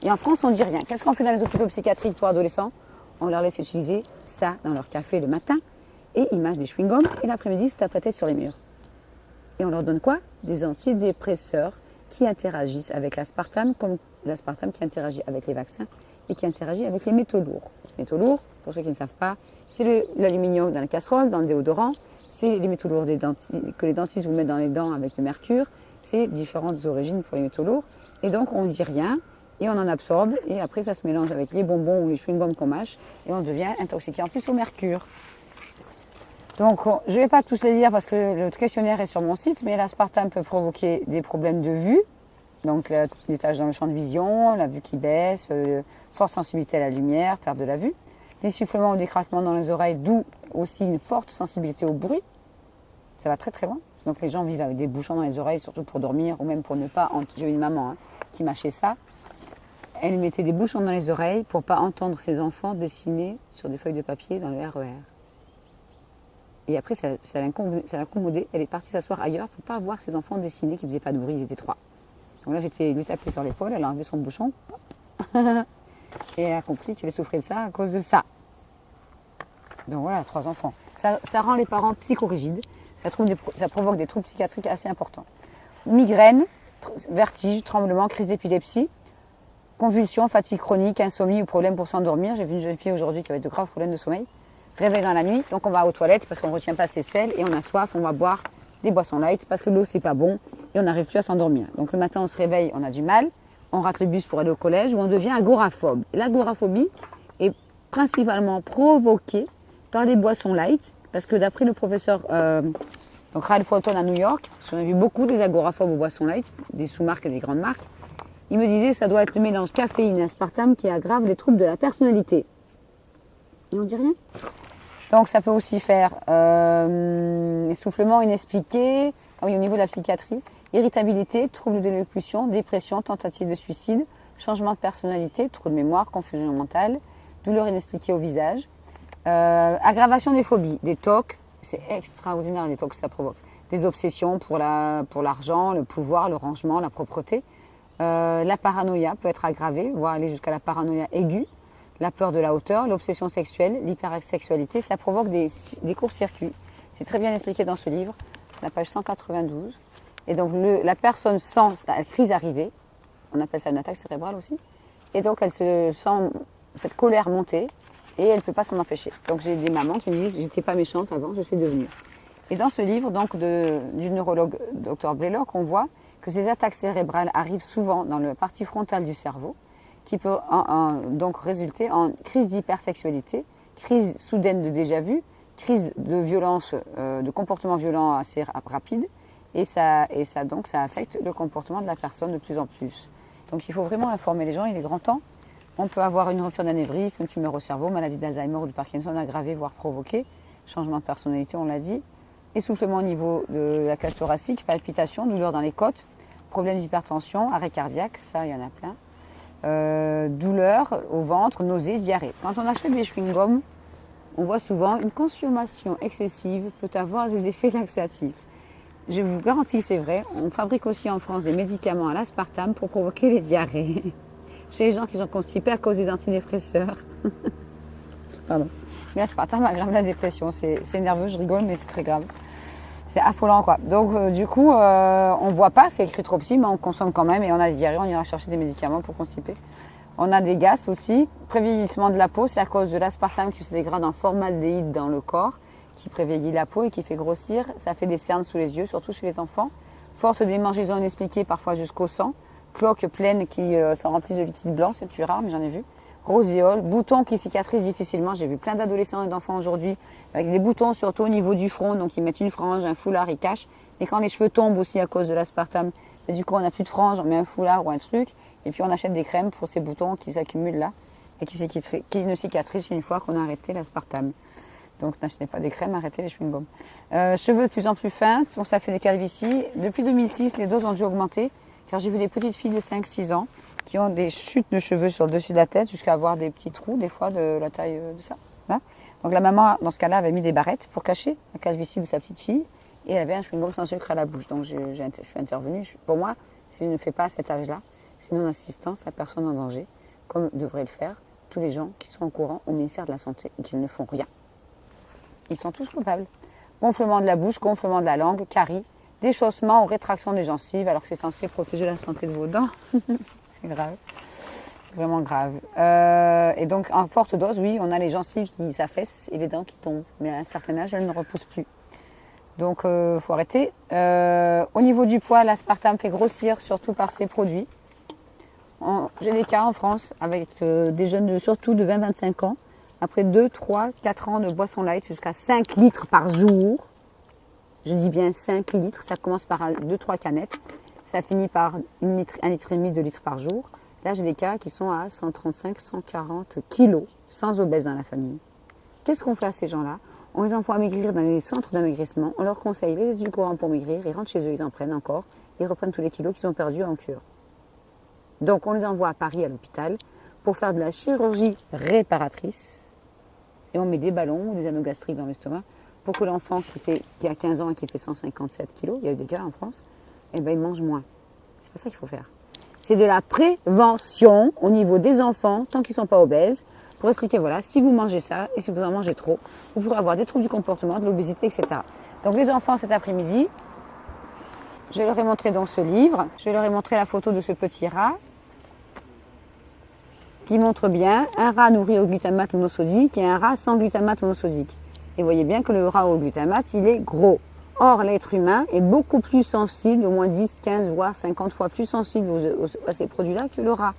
Speaker 1: Et en France, on ne dit rien. Qu'est-ce qu'on fait dans les hôpitaux psychiatriques pour adolescents? On leur laisse utiliser ça dans leur café le matin et ils mâchent des chewing-gums et l'après-midi, ils se tapent la tête sur les murs. Et on leur donne quoi? Des antidépresseurs qui interagissent avec l'aspartame, comme l'aspartame qui interagit avec les vaccins et qui interagit avec les métaux lourds. Les métaux lourds, pour ceux qui ne savent pas, c'est l'aluminium dans la casserole, dans le déodorant, c'est les métaux lourds que les dentistes vous mettent dans les dents avec le mercure, c'est différentes origines pour les métaux lourds. Et donc on ne dit rien et on en absorbe et après ça se mélange avec les bonbons ou les chewing-gums qu'on mâche et on devient intoxiqué en plus au mercure. Donc je ne vais pas tous les lire parce que le questionnaire est sur mon site, mais l'aspartame peut provoquer des problèmes de vue, donc des taches dans le champ de vision, la vue qui baisse, forte sensibilité à la lumière, perte de la vue, des sifflements ou des craquements dans les oreilles, d'où aussi une forte sensibilité au bruit. Ça va très très loin. Donc les gens vivent avec des bouchons dans les oreilles, surtout pour dormir ou même pour ne pas... J'ai eu une maman qui mâchait ça. elle mettait des bouchons dans les oreilles pour ne pas entendre ses enfants dessiner sur des feuilles de papier dans le RER. Et après, ça l'incommodait. Elle est partie s'asseoir ailleurs pour ne pas voir ses enfants dessiner qui ne faisaient pas de bruit, ils étaient 3. Donc là, j'étais lui taper sur l'épaule, elle a enlevé son bouchon. Et elle a compris qu'elle souffrait de ça à cause de ça. Donc voilà, 3 enfants. Ça rend les parents psychorigides, ça provoque des troubles psychiatriques assez importants. Migraine, vertige, tremblement, crise d'épilepsie, convulsions, fatigue chronique, insomnie ou problème pour s'endormir. J'ai vu une jeune fille aujourd'hui qui avait de graves problèmes de sommeil. Réveil dans la nuit, donc on va aux toilettes parce qu'on ne retient pas ses selles et on a soif, on va boire des boissons light parce que l'eau c'est pas bon et on n'arrive plus à s'endormir. Donc le matin on se réveille, on a du mal, on rate le bus pour aller au collège ou on devient agoraphobe. L'agoraphobie est principalement provoquée par les boissons light parce que d'après le professeur donc Ralph Walton à New York, parce qu'on a vu beaucoup des agoraphobes aux boissons light, des sous-marques et des grandes marques, il me disait que ça doit être le mélange caféine et aspartame qui aggrave les troubles de la personnalité. Et on dit rien. Donc ça peut aussi faire essoufflement inexpliqué, ah oui, au niveau de la psychiatrie, irritabilité, troubles de l'élocution, dépression, tentative de suicide, changement de personnalité, troubles de mémoire, confusion mentale, douleur inexpliquée au visage, aggravation des phobies, des TOC, c'est extraordinaire les TOC que ça provoque, des obsessions pour l'argent, le pouvoir, le rangement, la propreté, la paranoïa peut être aggravée, voire aller jusqu'à la paranoïa aiguë, la peur de la hauteur, l'obsession sexuelle, l'hypersexualité, ça provoque des courts-circuits. C'est très bien expliqué dans ce livre, la page 192. Et donc la personne sent la crise arriver, on appelle ça une attaque cérébrale aussi, et donc elle se sent cette colère monter et elle ne peut pas s'en empêcher. Donc j'ai des mamans qui me disent j'étais pas méchante avant, je suis devenue. Et dans ce livre donc du neurologue Dr Blaylock, on voit que ces attaques cérébrales arrivent souvent dans la partie frontale du cerveau, qui peut donc résulter en crise d'hypersexualité, crise soudaine de déjà-vu, crise de violence, de comportement violent assez rapide, et ça affecte le comportement de la personne de plus en plus. Donc il faut vraiment informer les gens, il est grand temps. On peut avoir une rupture d'anévrisme, une tumeur au cerveau, maladie d'Alzheimer ou de Parkinson aggravée, voire provoquée, changement de personnalité, on l'a dit, essoufflement au niveau de la cage thoracique, palpitations, douleurs dans les côtes, problèmes d'hypertension, arrêt cardiaque, ça il y en a plein. Douleurs au ventre, nausées, diarrhée. Quand on achète des chewing-gums, on voit souvent une consommation excessive peut avoir des effets laxatifs. Je vous garantis que c'est vrai. On fabrique aussi en France des médicaments à l'aspartame pour provoquer les diarrhées. Chez les gens qui sont constipés à cause des antidépresseurs. Pardon. Mais l'aspartame aggrave la dépression. C'est nerveux, je rigole, mais c'est très grave. C'est affolant quoi. Donc du coup, on ne voit pas, c'est écrit trop petit, mais on consomme quand même et on a des diarrhées, on ira chercher des médicaments pour constiper. On a des gaz aussi. Prévieillissement de la peau, c'est à cause de l'aspartame qui se dégrade en formaldéhyde dans le corps, qui prévieillit la peau et qui fait grossir. Ça fait des cernes sous les yeux, surtout chez les enfants. Forte démangeaison inexpliquée, parfois jusqu'au sang. Cloques pleines qui s'en remplissent de liquide blanc, c'est plus rare, mais j'en ai vu. Roséole, boutons qui cicatrisent difficilement. J'ai vu plein d'adolescents et d'enfants aujourd'hui avec des boutons surtout au niveau du front. Donc ils mettent une frange, un foulard, ils cachent. Et quand les cheveux tombent aussi à cause de l'aspartame, du coup on n'a plus de frange, on met un foulard ou un truc. Et puis on achète des crèmes pour ces boutons qui s'accumulent là et qui ne cicatrisent une fois qu'on a arrêté l'aspartame. Donc n'achetez pas des crèmes, arrêtez les chewing-gums. Cheveux de plus en plus fins, donc ça fait des calvities. Depuis 2006, les doses ont dû augmenter car j'ai vu des petites filles de 5-6 ans qui ont des chutes de cheveux sur le dessus de la tête jusqu'à avoir des petits trous, des fois de la taille de ça. Là. Donc la maman, dans ce cas-là, avait mis des barrettes pour cacher la calvitie de sa petite fille et elle avait un chewing-gum sans sucre à la bouche. Donc je suis intervenue. Pour moi, si je ne fais pas à cet âge-là, c'est non-assistance à personne en danger, comme devraient le faire tous les gens qui sont au courant au ministère de la Santé et qui ne font rien. Ils sont tous coupables. Gonflement de la bouche, gonflement de la langue, caries, déchaussement ou rétraction des gencives, alors que c'est censé protéger la santé de vos dents. C'est grave. C'est vraiment grave. Et donc, en forte dose, oui, on a les gencives qui s'affaissent et les dents qui tombent. Mais à un certain âge, elles ne repoussent plus. Donc, il faut arrêter. Au niveau du poids, l'aspartame fait grossir, surtout par ses produits. J'ai des cas en France avec des jeunes, surtout de 20-25 ans, après 2, 3, 4 ans de boisson light, jusqu'à 5 litres par jour. Je dis bien 5 litres, ça commence par 2-3 canettes. Ça finit par 1,5 litre, 2 litres par jour. Là, j'ai des cas qui sont à 135, 140 kilos, sans obèse dans la famille. Qu'est-ce qu'on fait à ces gens-là? On les envoie maigrir dans les centres d'amaigrissement. On leur conseille les édulcorants pour maigrir. Ils rentrent chez eux, ils en prennent encore. Ils reprennent tous les kilos qu'ils ont perdus en cure. Donc on les envoie à Paris à l'hôpital pour faire de la chirurgie réparatrice. Et on met des ballons ou des anneaux gastriques dans l'estomac pour que l'enfant qui a 15 ans et qui fait 157 kilos, il y a eu des cas en France, eh ben, il mange moins. C'est pas ça qu'il faut faire. C'est de la prévention au niveau des enfants, tant qu'ils ne sont pas obèses, pour expliquer, voilà, si vous mangez ça et si vous en mangez trop, vous pourrez avoir des troubles du comportement, de l'obésité, etc. Donc les enfants, cet après-midi, je leur ai montré donc ce livre, je leur ai montré la photo de ce petit rat qui montre bien un rat nourri au glutamate monosodique et un rat sans glutamate monosodique. Et vous voyez bien que le rat au glutamate, il est gros. Or, l'être humain est beaucoup plus sensible, au moins 10, 15, voire 50 fois plus sensible à ces produits-là que le rat.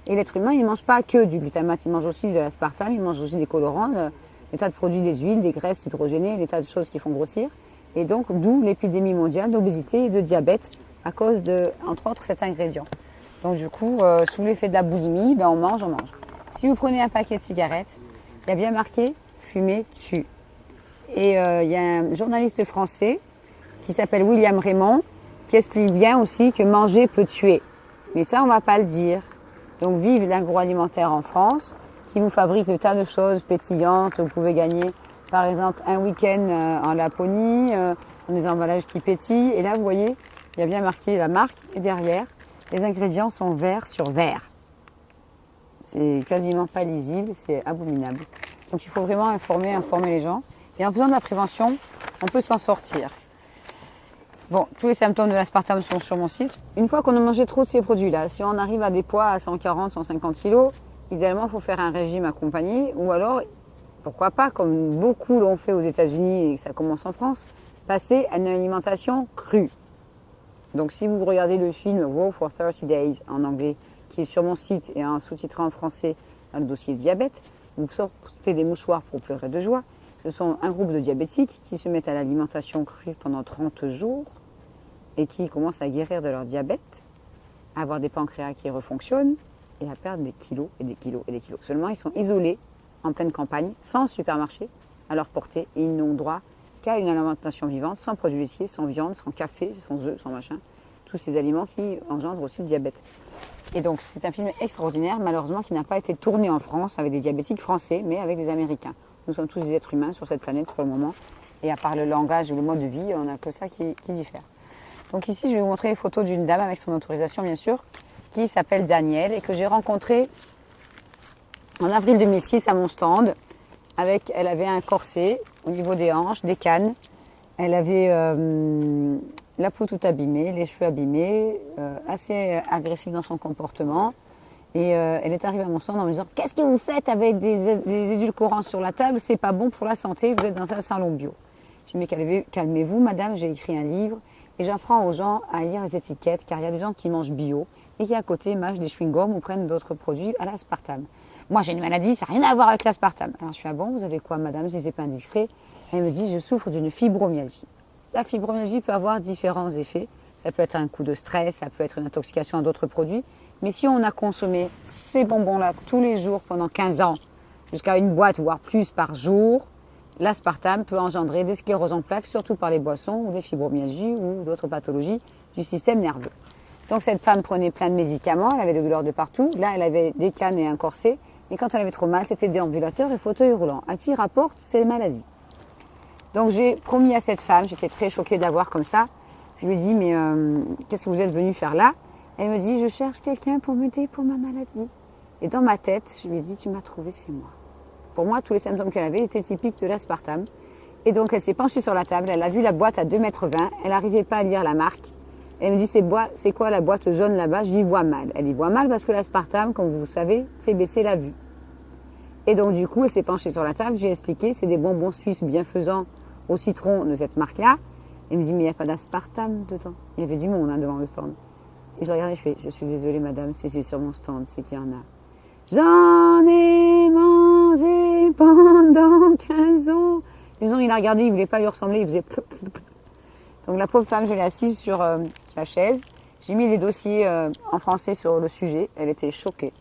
Speaker 1: Et l'être humain, il ne mange pas que du glutamate, il mange aussi de l'aspartame, il mange aussi des colorants, des tas de produits, des huiles, des graisses hydrogénées, des tas de choses qui font grossir. Et donc, d'où l'épidémie mondiale d'obésité et de diabète à cause de, entre autres, cet ingrédient. Donc du coup, sous l'effet de la boulimie, ben on mange. Si vous prenez un paquet de cigarettes, il y a bien marqué « fumer tue ». Et il y a un journaliste français qui s'appelle William Raymond qui explique bien aussi que manger peut tuer. Mais ça, on ne va pas le dire. Donc vive l'agroalimentaire en France qui vous fabrique de tas de choses pétillantes. Vous pouvez gagner par exemple un week-end en Laponie, dans des emballages qui pétillent. Et là, vous voyez, il y a bien marqué la marque et derrière, les ingrédients sont vert sur vert. C'est quasiment pas lisible, c'est abominable. Donc il faut vraiment informer les gens. Et en faisant de la prévention, on peut s'en sortir. Bon, tous les symptômes de l'aspartame sont sur mon site. Une fois qu'on a mangé trop de ces produits-là, si on arrive à des poids à 140, 150 kg, idéalement, il faut faire un régime accompagné. Ou alors, pourquoi pas, comme beaucoup l'ont fait aux États-Unis et que ça commence en France, passer à une alimentation crue. Donc si vous regardez le film Raw for 30 Days en anglais, qui est sur mon site et sous-titré en français dans le dossier diabète, vous sortez des mouchoirs pour pleurer de joie. Ce sont un groupe de diabétiques qui se mettent à l'alimentation crue pendant 30 jours et qui commencent à guérir de leur diabète, à avoir des pancréas qui refonctionnent et à perdre des kilos et des kilos et des kilos. Seulement, ils sont isolés en pleine campagne, sans supermarché à leur portée et ils n'ont droit qu'à une alimentation vivante, sans produits laitiers, sans viande, sans café, sans œufs, sans machin. Tous ces aliments qui engendrent aussi le diabète. Et donc, c'est un film extraordinaire, malheureusement, qui n'a pas été tourné en France avec des diabétiques français, mais avec des Américains. Nous sommes tous des êtres humains sur cette planète pour le moment. Et à part le langage ou le mode de vie, on n'a que ça qui diffère. Donc ici, je vais vous montrer les photos d'une dame avec son autorisation, bien sûr, qui s'appelle Danielle et que j'ai rencontrée en avril 2006 à mon stand. Elle avait un corset au niveau des hanches, des cannes. Elle avait la peau toute abîmée, les cheveux abîmés, assez agressive dans son comportement. Et elle est arrivée à mon stand en me disant « Qu'est-ce que vous faites avec des édulcorants sur la table? C'est pas bon pour la santé, vous êtes dans un salon bio. » Je lui ai dit « Mais calmez-vous, madame, j'ai écrit un livre et j'apprends aux gens à lire les étiquettes car il y a des gens qui mangent bio et qui à côté mâchent des chewing-gums ou prennent d'autres produits à l'aspartame. Moi j'ai une maladie, ça n'a rien à voir avec l'aspartame. » Alors je suis « Ah bon, vous avez quoi madame, si c'est pas indiscret ?» Elle me dit « Je souffre d'une fibromyalgie. » La fibromyalgie peut avoir différents effets. Ça peut être un coup de stress, ça peut être une intoxication à d'autres produits. Mais si on a consommé ces bonbons-là tous les jours pendant 15 ans, jusqu'à une boîte, voire plus par jour, l'aspartame peut engendrer des scléroses en plaques, surtout par les boissons ou des fibromyalgies ou d'autres pathologies du système nerveux. Donc cette femme prenait plein de médicaments, elle avait des douleurs de partout. Là, elle avait des cannes et un corset. Mais quand elle avait trop mal, c'était déambulateur et fauteuil roulant. À qui rapporte ces maladies? Donc j'ai promis à cette femme, j'étais très choquée de la voir comme ça. Je lui ai dit, mais qu'est-ce que vous êtes venu faire là? Elle me dit, je cherche quelqu'un pour m'aider pour ma maladie. Et dans ma tête, je lui ai dit, tu m'as trouvé, c'est moi. Pour moi, tous les symptômes qu'elle avait étaient typiques de l'aspartame. Et donc, elle s'est penchée sur la table, elle a vu la boîte à 2,20 m, elle n'arrivait pas à lire la marque. Elle me dit, c'est quoi la boîte jaune là-bas? J'y vois mal. Elle y voit mal parce que l'aspartame, comme vous savez, fait baisser la vue. Et donc, du coup, elle s'est penchée sur la table, j'ai expliqué, c'est des bonbons suisses bienfaisants au citron de cette marque-là. Elle me dit, mais il n'y a pas d'aspartame dedans. Il y avait du monde devant le stand. Et je regardais, je fais, je suis désolée madame, c'est sur mon stand, c'est qu'il y en a. J'en ai mangé pendant 15 ans. Les gens, il a regardé, il ne voulait pas lui ressembler, il faisait... Donc la pauvre femme, je l'ai assise sur la chaise. J'ai mis les dossiers en français sur le sujet. Elle était choquée.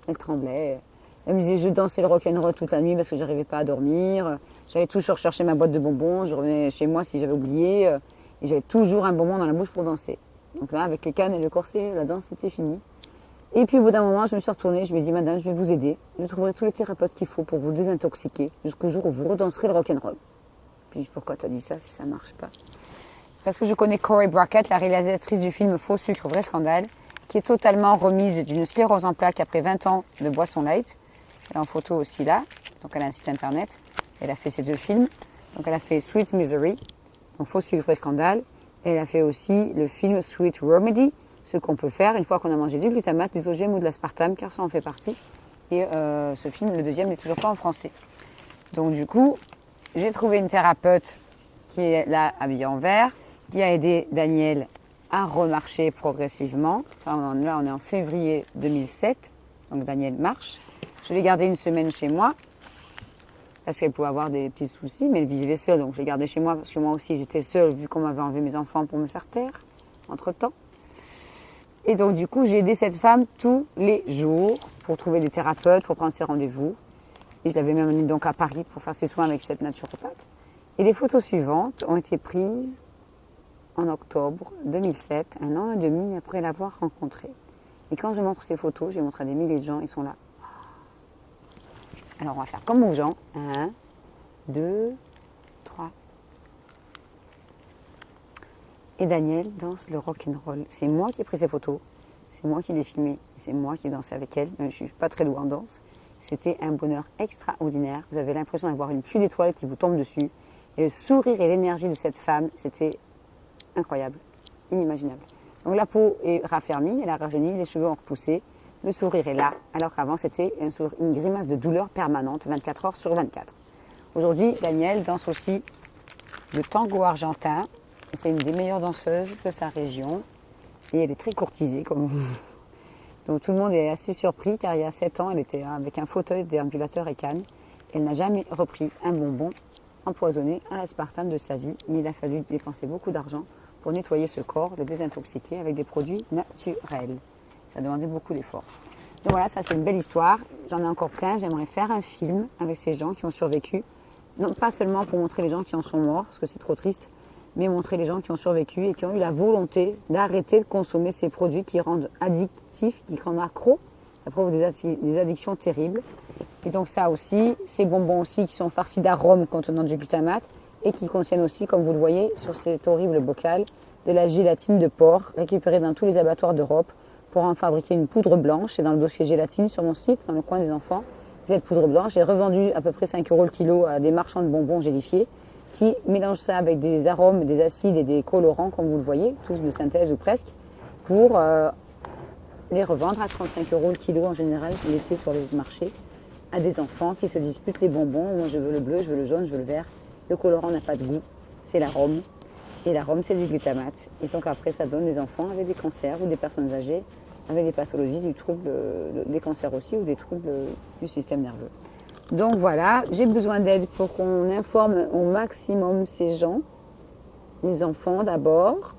Speaker 1: Elle tremblait. Elle me disait, je dansais le rock'n'roll toute la nuit parce que je n'arrivais pas à dormir. J'allais toujours chercher ma boîte de bonbons. Je revenais chez moi si j'avais oublié. Et j'avais toujours un bonbon dans la bouche pour danser. Donc là, avec les cannes et le corset, la danse était finie. Et puis au bout d'un moment, je me suis retournée, je lui ai dit, madame, je vais vous aider. Je trouverai tous les thérapeutes qu'il faut pour vous désintoxiquer jusqu'au jour où vous redanserez le rock'n'roll. Puis pourquoi t'as dit ça si ça marche pas? Parce que je connais Corey Brackett, la réalisatrice du film Faux sucre, vrai scandale, qui est totalement remise d'une sclérose en plaques après 20 ans de boisson light. Elle est en photo aussi là, donc elle a un site internet. Elle a fait ces 2 films. Donc elle a fait Sweet Misery, donc Faux sucre, vrai scandale. Et elle a fait aussi le film Sweet Remedy, ce qu'on peut faire une fois qu'on a mangé du glutamate, des OGM ou de l'aspartame, car ça en fait partie. Et ce film, le deuxième, n'est toujours pas en français. Donc du coup, j'ai trouvé une thérapeute qui est là, habillée en vert, qui a aidé Daniel à remarcher progressivement. Ça, là, on est en février 2007, donc Daniel marche. Je l'ai gardé une semaine chez moi, parce qu'elle pouvait avoir des petits soucis, mais elle vivait seule, donc je l'ai gardée chez moi, parce que moi aussi j'étais seule, vu qu'on m'avait enlevé mes enfants pour me faire taire, entre-temps. Et donc du coup, j'ai aidé cette femme tous les jours pour trouver des thérapeutes, pour prendre ses rendez-vous. Et je l'avais même amenée donc à Paris pour faire ses soins avec cette naturopathe. Et les photos suivantes ont été prises en octobre 2007, 1 an et demi après l'avoir rencontrée. Et quand je montre ces photos, j'ai montré à des milliers de gens, ils sont là. Alors on va faire comme aux gens. 1, 2, 3. Et Daniel danse le rock'n'roll. C'est moi qui ai pris ces photos, c'est moi qui l'ai filmé, c'est moi qui ai dansé avec elle. Même je ne suis pas très douée en danse. C'était un bonheur extraordinaire. Vous avez l'impression d'avoir une pluie d'étoiles qui vous tombe dessus. Et le sourire et l'énergie de cette femme, c'était incroyable, inimaginable. Donc la peau est raffermie, elle a rajeuni, les cheveux ont repoussé, le sourire est là, alors qu'avant c'était une grimace de douleur permanente, 24 heures sur 24. Aujourd'hui, Danielle danse aussi le tango argentin. C'est une des meilleures danseuses de sa région et elle est très courtisée comme vous. Donc tout le monde est assez surpris car il y a 7 ans, elle était avec un fauteuil déambulateur et canne. Elle n'a jamais repris un bonbon empoisonné à l'aspartame de sa vie, mais il a fallu dépenser beaucoup d'argent pour nettoyer ce corps, le désintoxiquer avec des produits naturels. Ça demandait beaucoup d'efforts. Donc voilà, ça c'est une belle histoire. J'en ai encore plein. J'aimerais faire un film avec ces gens qui ont survécu. Non pas seulement pour montrer les gens qui en sont morts, parce que c'est trop triste, mais montrer les gens qui ont survécu et qui ont eu la volonté d'arrêter de consommer ces produits qui rendent addictifs, qui rendent accro. Ça provoque des addictions terribles. Et donc ça aussi, ces bonbons aussi qui sont farcis d'arômes contenant du glutamate et qui contiennent aussi, comme vous le voyez sur cet horrible bocal, de la gélatine de porc récupérée dans tous les abattoirs d'Europe pour en fabriquer une poudre blanche. Et dans le dossier gélatine sur mon site, dans le coin des enfants, cette poudre blanche est revendue à peu près 5 € le kilo à des marchands de bonbons gélifiés qui mélangent ça avec des arômes, des acides et des colorants, comme vous le voyez, tous de synthèse ou presque, pour les revendre à 35 € le kilo en général l'été sur le marché à des enfants qui se disputent les bonbons. Moi je veux le bleu, je veux le jaune, je veux le vert. Le colorant n'a pas de goût, c'est l'arôme. Et l'arôme c'est du glutamate. Et donc après ça donne des enfants avec des cancers ou des personnes âgées avec des pathologies du trouble, des cancers aussi ou des troubles du système nerveux. Donc voilà, j'ai besoin d'aide pour qu'on informe au maximum ces gens, les enfants d'abord,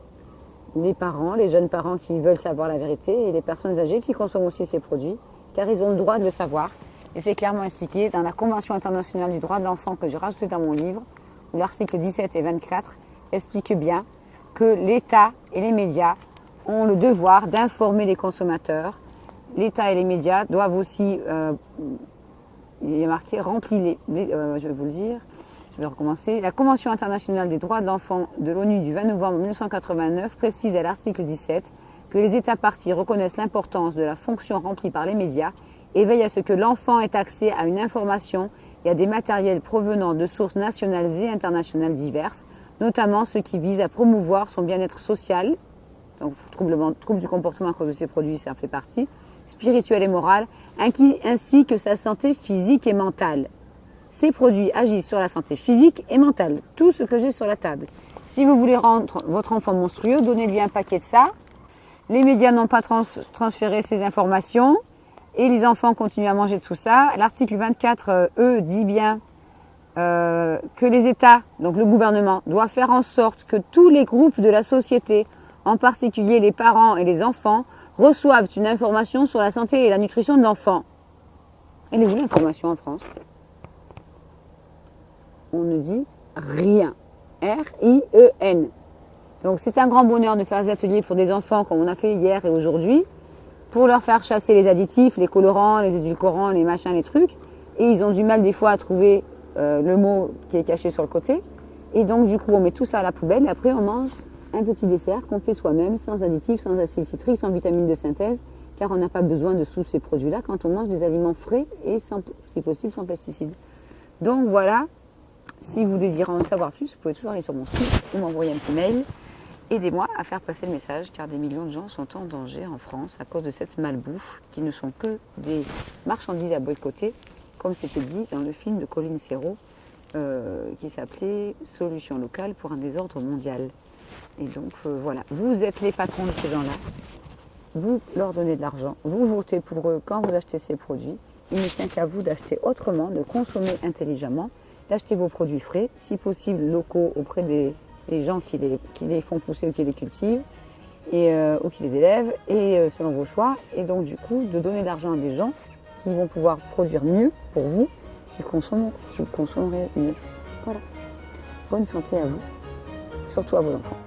Speaker 1: les parents, les jeunes parents qui veulent savoir la vérité et les personnes âgées qui consomment aussi ces produits, car ils ont le droit de le savoir. Et c'est clairement expliqué dans la Convention internationale du droit de l'enfant que j'ai rajoutée dans mon livre, où l'article 17 et 24 expliquent bien que l'État et les médias ont le devoir d'informer les consommateurs. L'État et les médias doivent aussi, il y a marqué, remplir je vais vous le dire, je vais recommencer. La Convention internationale des droits de l'enfant de l'ONU du 20 novembre 1989 précise à l'article 17 que les États parties reconnaissent l'importance de la fonction remplie par les médias et veillent à ce que l'enfant ait accès à une information et à des matériels provenant de sources nationales et internationales diverses, notamment ceux qui visent à promouvoir son bien-être social, donc trouble du comportement à cause de ces produits, ça en fait partie, spirituel et moral, ainsi que sa santé physique et mentale. Ces produits agissent sur la santé physique et mentale, tout ce que j'ai sur la table. Si vous voulez rendre votre enfant monstrueux, donnez-lui un paquet de ça. Les médias n'ont pas transféré ces informations et les enfants continuent à manger tout ça. L'article 24, dit bien que les États, donc le gouvernement, doit faire en sorte que tous les groupes de la société, en particulier les parents et les enfants, reçoivent une information sur la santé et la nutrition de l'enfant. Elle est où l'information en France? On ne dit rien. R-I-E-N. Donc c'est un grand bonheur de faire des ateliers pour des enfants comme on a fait hier et aujourd'hui, pour leur faire chasser les additifs, les colorants, les édulcorants, les machins, les trucs. Et ils ont du mal des fois à trouver le mot qui est caché sur le côté. Et donc du coup, on met tout ça à la poubelle et après on mange un petit dessert qu'on fait soi-même, sans additifs, sans acide citrique, sans vitamines de synthèse, car on n'a pas besoin de tous ces produits-là quand on mange des aliments frais et, si possible, sans pesticides. Donc voilà, si vous désirez en savoir plus, vous pouvez toujours aller sur mon site ou m'envoyer un petit mail. Aidez-moi à faire passer le message, car des millions de gens sont en danger en France à cause de cette malbouffe, qui ne sont que des marchandises à boycotter, comme c'était dit dans le film de Colin Serrault, qui s'appelait « Solution locale pour un désordre mondial ». Et donc voilà, vous êtes les patrons de ces gens-là, vous leur donnez de l'argent, vous votez pour eux quand vous achetez ces produits. Il ne tient qu'à vous d'acheter autrement, de consommer intelligemment, d'acheter vos produits frais, si possible locaux auprès des gens qui les font pousser ou qui les cultivent, ou qui les élèvent, et selon vos choix. Et donc du coup, de donner de l'argent à des gens qui vont pouvoir produire mieux pour vous, qui consommeraient mieux. Voilà. Bonne santé à vous, surtout à vos enfants.